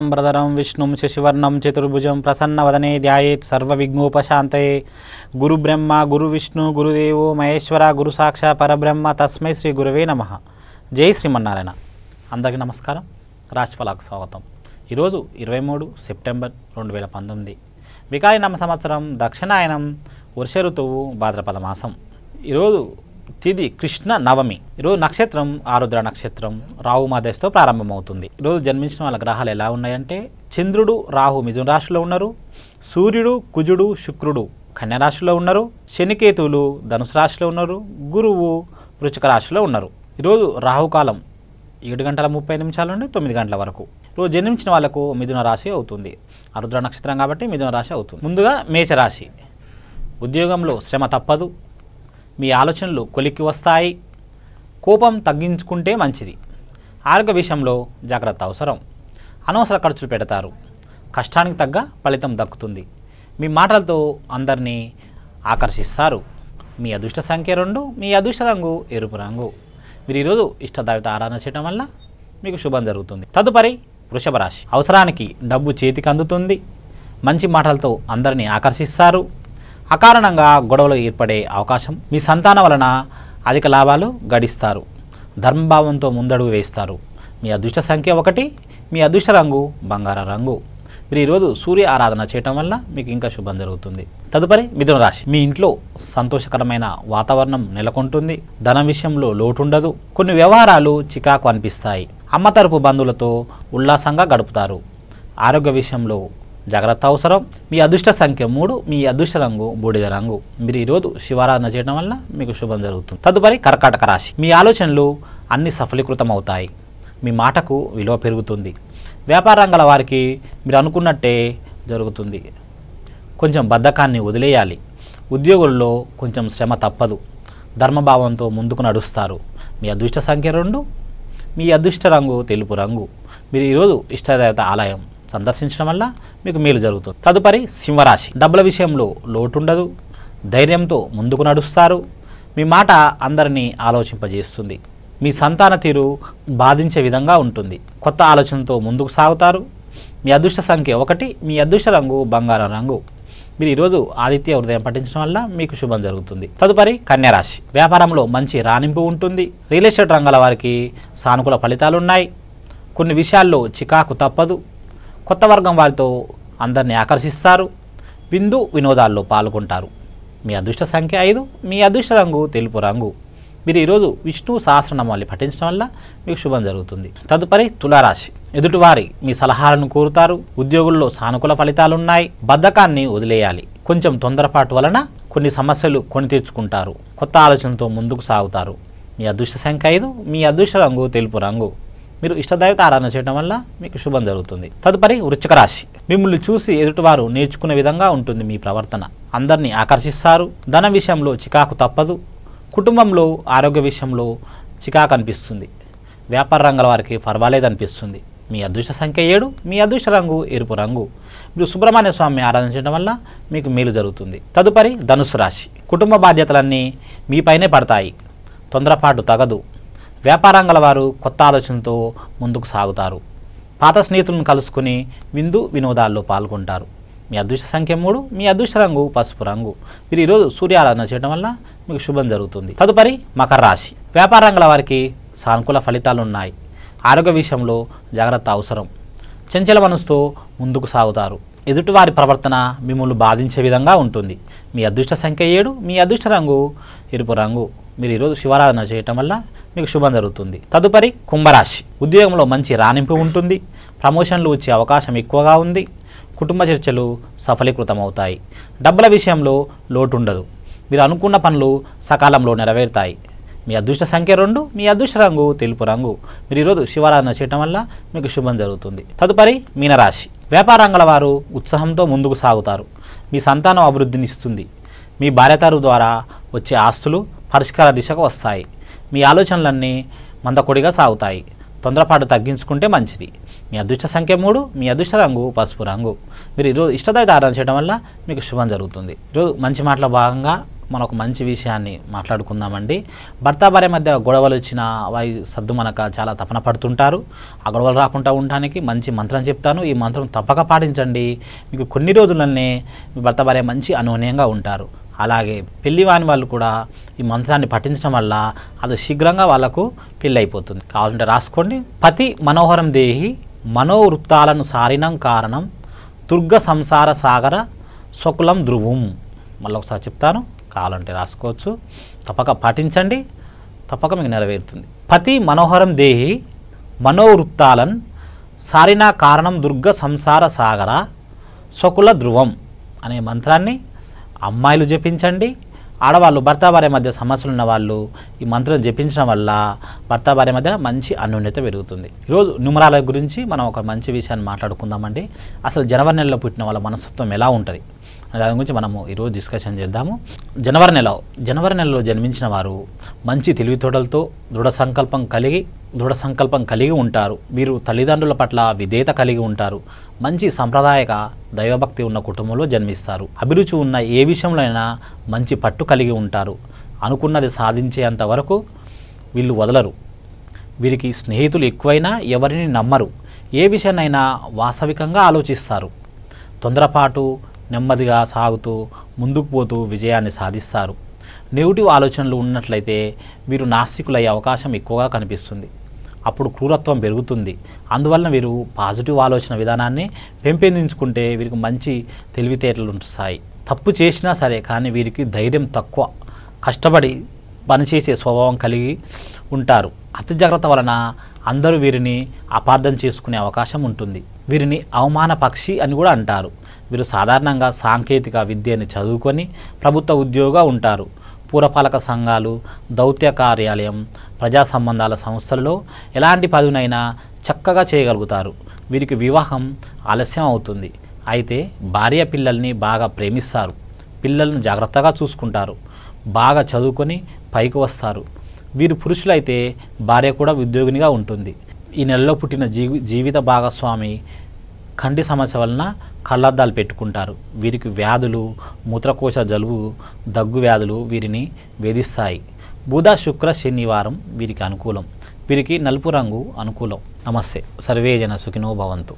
शुक्लांबरधरं विष्णुं शशिवर्णं चतुर्भुजं प्रसन्नवदने ध्यायेत् सर्वविघ्नोपशान्तये गुरुब्रह्मा गुरुविष्णु गुरुदेवो महेश्वर गुरुसाक्षा परब्रह्म तस्मै श्री गुरुवे नमः। जय श्रीमन्नारायण। अंदरिकी नमस्कारं। राशिफलाలకు స్వాగతం। ఈరోజు 23 సెప్టెంబర్ 2019 వికారి నామ సంవత్సరం దక్షిణాయనం వర్ష ఋతువు భాద్రపద మాసం। ఈరోజు తిది కృష్ణ నవమి। ఈరోజు నక్షత్రం ఆరుద్ర నక్షత్రం రాహు మధ్యస్థతో ప్రారంభమవుతుంది। ఈరోజు జన్మించిన వాళ్ళ గ్రహాలు ఎలా ఉన్నాయంటే చంద్రుడు రాహు మిథున రాశిలో ఉన్నారు, సూర్యుడు కుజుడు శుక్రుడు కన్యా రాశిలో ఉన్నారు, శనికేతువులు ధనుసు రాశిలో ఉన్నారు, గురువు వృశ్చిక రాశిలో ఉన్నారు। ఈరోజు రాహుకాలం 7:30 నుండి 9 వరకు। ఈరోజు జన్మించిన వాళ్ళకు మిథున రాశి అవుతుంది। ఆరుద్ర నక్షత్రం కాబట్టి మిథున రాశి అవుతుంది। ముందుగా మేషరాశి। ఉద్యోగంలో శ్రమ తప్పదు, మీ ఆలోచనలు కొలిక్కి వస్తాయి, కోపం తగ్గించుకుంటే మంచిది। ఆరోగ్య విషయంలో జాగ్రత్త అవసరం, అనవసర ఖర్చులు పెడతారు, కష్టానికి తగ్గ ఫలితం దక్కుతుంది, మీ మాటలతో అందరినీ ఆకర్షిస్తారు। మీ అదృష్ట సంఖ్య 2, మీ అదృష్ట రంగు ఎరుపు రంగు। మీరు ఈరోజు ఇష్టదైవత ఆరాధన చేయడం వల్ల మీకు శుభం జరుగుతుంది। తదుపరి వృషభ రాశి। అవసరానికి డబ్బు చేతికి అందుతుంది, మంచి మాటలతో అందరినీ ఆకర్షిస్తారు, అకారణంగా గొడవలు ఏర్పడే అవకాశం, మీ సంతానం వలన అధిక లాభాలు గడిస్తారు, ధర్మభావంతో ముందడుగు వేస్తారు। మీ అదృష్ట సంఖ్య 1, మీ అదృష్ట రంగు బంగార రంగు। మీరు ఈరోజు సూర్య ఆరాధన చేయటం వల్ల మీకు ఇంకా శుభం జరుగుతుంది। తదుపరి మిథున రాశి। మీ ఇంట్లో సంతోషకరమైన వాతావరణం నెలకొంటుంది, ధనం విషయంలో లోటుండదు, కొన్ని వ్యవహారాలు చికాకు అనిపిస్తాయి, అమ్మ తరపు బంధువులతో ఉల్లాసంగా గడుపుతారు। ఆరోగ్య విషయంలో జాగ్రత్త అవసరం, మీ అదృష్ట సంఖ్య 3, మీ అదృష్ట రంగు బూడిద రంగు। మీరు ఈరోజు శివారాధన చేయడం వల్ల మీకు శుభం జరుగుతుంది। తదుపరి కర్కాటక రాశి। మీ ఆలోచనలు అన్ని సఫలీకృతం అవుతాయి, మీ మాటకు విలువ పెరుగుతుంది, వ్యాపార రంగాల వారికి మీరు అనుకున్నట్టే జరుగుతుంది, కొంచెం బద్ధకాన్ని వదిలేయాలి, ఉద్యోగుల్లో కొంచెం శ్రమ తప్పదు, ధర్మభావంతో ముందుకు నడుస్తారు। మీ అదృష్ట సంఖ్య 2, మీ అదృష్ట రంగు తెలుపు రంగు। మీరు ఈరోజు ఇష్టదేవత ఆలయం సందర్శించడం వల్ల మీకు మేలు జరుగుతుంది। తదుపరి సింహరాశి। డబ్బుల విషయంలో లోటుండదు, ధైర్యంతో ముందుకు నడుస్తారు, మీ మాట అందరినీ ఆలోచింపజేస్తుంది, మీ సంతాన తీరు బాధించే విధంగా ఉంటుంది, కొత్త ఆలోచనతో ముందుకు సాగుతారు। మీ అదృష్ట సంఖ్య 1, మీ అదృష్ట రంగు బంగారం రంగు। మీరు ఈరోజు ఆదిత్య హృదయం పఠించడం వల్ల మీకు శుభం జరుగుతుంది। తదుపరి కన్యారాశి। వ్యాపారంలో మంచి రాణింపు ఉంటుంది, రియల్ ఎస్టేట్ రంగాల వారికి సానుకూల ఫలితాలు ఉన్నాయి, కొన్ని విషయాల్లో చికాకు తప్పదు, కొత్త వర్గం వారితో అందరినీ ఆకర్షిస్తారు, విందు వినోదాల్లో పాల్గొంటారు। మీ అదృష్ట సంఖ్య 5, మీ అదృష్ట రంగు తెలుపు రంగు। మీరు ఈరోజు విష్ణు సహస్రనామాన్ని పఠించడం వల్ల మీకు శుభం జరుగుతుంది। తదుపరి తులారాశి। ఎదుటివారి మీ సలహాలను కోరుతారు, ఉద్యోగుల్లో సానుకూల ఫలితాలున్నాయి, బద్ధకాన్ని వదిలేయాలి, కొంచెం తొందరపాటు వలన కొన్ని సమస్యలు కొని తెచ్చుకుంటారు, కొత్త ఆలోచనతో ముందుకు సాగుతారు। మీ అదృష్ట సంఖ్య 5, మీ అదృష్ట రంగు తెలుపు రంగు। మీరు ఇష్టదైవత ఆరాధన చేయడం వల్ల మీకు శుభం జరుగుతుంది। తదుపరి వృశ్చిక రాశి। మిమ్మల్ని చూసి ఎదుటివారు నేర్చుకునే విధంగా ఉంటుంది మీ ప్రవర్తన, అందరినీ ఆకర్షిస్తారు, ధన విషయంలో చికాకు తప్పదు, కుటుంబంలో ఆరోగ్య విషయంలో చికాకు అనిపిస్తుంది, వ్యాపార రంగాల వారికి పర్వాలేదు అనిపిస్తుంది। మీ అదృష్ట సంఖ్య 7, మీ అదృష్ట రంగు ఎరుపు రంగు। మీరు సుబ్రహ్మణ్య స్వామి ఆరాధన చేయడం వల్ల మీకు మేలు జరుగుతుంది। తదుపరి ధనుసు రాశి। కుటుంబ బాధ్యతలన్నీ మీపైనే పడతాయి, తొందరపాటు తగదు, వ్యాపార రంగాల వారు కొత్త ఆలోచనతో ముందుకు సాగుతారు, పాత స్నేహితులను కలుసుకుని విందు వినోదాల్లో పాల్గొంటారు। మీ అదృష్ట సంఖ్య 3, మీ అదృష్ట రంగు పసుపు రంగు। మీరు ఈరోజు సూర్యారాధన చేయడం వల్ల మీకు శుభం జరుగుతుంది। తదుపరి మకర రాశి। వ్యాపార రంగాల వారికి సానుకూల ఫలితాలు ఉన్నాయి, ఆరోగ్య విషయంలో జాగ్రత్త అవసరం, చంచల మనసుతో ముందుకు సాగుతారు, ఎదుటివారి ప్రవర్తన మిమ్మల్ని బాధించే విధంగా ఉంటుంది। మీ అదృష్ట సంఖ్య 7, మీ అదృష్ట రంగు ఎరుపు రంగు। మీరు ఈరోజు శివారాధన చేయటం వల్ల మీకు శుభం జరుగుతుంది। తదుపరి కుంభరాశి। ఉద్యోగంలో మంచి రాణింపు ఉంటుంది, ప్రమోషన్లు వచ్చే అవకాశం ఎక్కువగా ఉంది, కుటుంబ చర్చలు సఫలీకృతం అవుతాయి, డబ్బుల విషయంలో లోటుండదు, మీరు అనుకున్న పనులు సకాలంలో నెరవేరుతాయి। మీ అదృష్ట సంఖ్య 2, మీ అదృష్ట రంగు తెలుపు రంగు। మీరు ఈరోజు శివారాధన చేయటం వల్ల మీకు శుభం జరుగుతుంది। తదుపరి మీనరాశి। వ్యాపార రంగాల వారు ఉత్సాహంతో ముందుకు సాగుతారు, మీ సంతానం అభివృద్ధినిస్తుంది, మీ భార్యతారు ద్వారా వచ్చే ఆస్తులు పరిష్కార దిశకు వస్తాయి, మీ ఆలోచనలన్నీ మందకొడిగా సాగుతాయి, తొందరపాటు తగ్గించుకుంటే మంచిది. మీ అదృష్ట సంఖ్య 3, మీ అదృష్ట రంగు పసుపు రంగు. మీరు ఈరోజు ఇష్టదైవ ఆరాధన చేయడం వల్ల మీకు శుభం జరుగుతుంది. ఈరోజు మంచి మాటల భాగంగా మనం ఒక మంచి విషయాన్ని మాట్లాడుకుందామండి. భర్త భార్య మధ్య గొడవలు వచ్చినా వారి సద్దు మనక చాలా తపన పడుతుంటారు. ఆ గొడవలు రాకుండా ఉండడానికి మంచి మంత్రం చెప్తాను. ఈ మంత్రం తప్పక పాటించండి. మీకు కొన్ని రోజులనే మీ భర్త భార్య మంచి అన్యోన్యంగా ఉంటారు. అలాగే పెళ్లి వాని వాళ్ళు కూడా ఈ మంత్రాన్ని పఠించడం వల్ల అది శీఘ్రంగా వాళ్ళకు పెళ్ళి అయిపోతుంది. కావాలంటే రాసుకోండి. పతి మనోహరం దేహి మనోవృత్తాలను సారినం కారణం దుర్గ సంసార సాగర స్వకులం ధ్రువం. మళ్ళీ ఒకసారి చెప్తాను, కావాలంటే రాసుకోవచ్చు. తప్పక పాటించండి, తప్పక మీకు నెరవేరుతుంది. పతి మనోహరం దేహి మనోవృత్తాలను సారిన కారణం దుర్గ సంసార సాగర స్వకుల ధ్రువం అనే మంత్రాన్ని అమ్మాయిలు జపించండి. ఆడవాళ్ళు భర్త భార్య మధ్య సమస్యలు ఉన్న వాళ్ళు ఈ మంత్రం జపించడం వల్ల భర్త భార్య మధ్య మంచి అన్యోన్యత పెరుగుతుంది. ఈరోజు న్యూమరాల గురించి మనం ఒక మంచి విషయాన్ని మాట్లాడుకుందామండి. అసలు జనవరి నెలలో పుట్టిన వాళ్ళ మనస్తత్వం ఎలా ఉంటుంది దాని గురించి మనము ఈరోజు డిస్కషన్ చేద్దాము. జనవరి నెలలో జన్మించిన వారు మంచి తెలివితోటలతో దృఢ సంకల్పం కలిగి ఉంటారు. వీరు తల్లిదండ్రుల పట్ల విధేయత కలిగి ఉంటారు. మంచి సాంప్రదాయక దైవభక్తి ఉన్న కుటుంబంలో జన్మిస్తారు. అభిరుచి ఉన్న ఏ విషయంలో అయినా మంచి పట్టు కలిగి ఉంటారు. అనుకున్నది సాధించేంత వరకు వీళ్ళు వదలరు. వీరికి స్నేహితులు ఎక్కువైనా ఎవరిని నమ్మరు. ఏ విషయాన్నైనా వాస్తవికంగా ఆలోచిస్తారు. తొందరపాటు నెమ్మదిగా సాగుతూ ముందుకు పోతూ విజయాన్ని సాధిస్తారు. నెగిటివ్ ఆలోచనలు ఉన్నట్లయితే వీరు నాస్తికులయ్యే అవకాశం ఎక్కువగా కనిపిస్తుంది. అప్పుడు క్రూరత్వం పెరుగుతుంది. అందువలన వీరు పాజిటివ్ ఆలోచన విధానాన్ని పెంపొందించుకుంటే వీరికి మంచి తెలివితేటలు ఉంటాయి. తప్పు చేసినా సరే కానీ వీరికి ధైర్యం తక్కువ, కష్టపడి పనిచేసే స్వభావం కలిగి ఉంటారు. అతి జాగ్రత్త వలన అందరూ వీరిని అపార్థం చేసుకునే అవకాశం ఉంటుంది. వీరిని అవమాన పక్షి అని కూడా అంటారు. వీరు సాధారణంగా సాంకేతిక విద్యని చదువుకొని ప్రభుత్వ ఉద్యోగంగా ఉంటారు. పురపాలక సంఘాలు, దౌత్య కార్యాలయం, ప్రజా సంబంధాల సంస్థలలో ఎలాంటి పదవినైనా చక్కగా చేయగలుగుతారు. వీరికి వివాహం ఆలస్యం అవుతుంది. అయితే భార్య పిల్లల్ని బాగా ప్రేమిస్తారు. పిల్లలను జాగ్రత్తగా చూసుకుంటారు. బాగా చదువుకొని పైకి వస్తారు. వీరు పురుషులైతే భార్య కూడా ఉద్యోగినిగా ఉంటుంది. ఈ నెలలో పుట్టిన జీవిత భాగస్వామి కంటి సమస్య వలన కళ్ళద్దాలు పెట్టుకుంటారు. వీరికి వ్యాధులు, మూత్రకోశ జలుబు, దగ్గు వ్యాధులు వీరిని వేధిస్తాయి. బుధ శుక్ర శనివారం వీరికి అనుకూలం. వీరికి నలుపు రంగు అనుకూలం. నమస్తే. సర్వే జన సుఖినో భవంతు.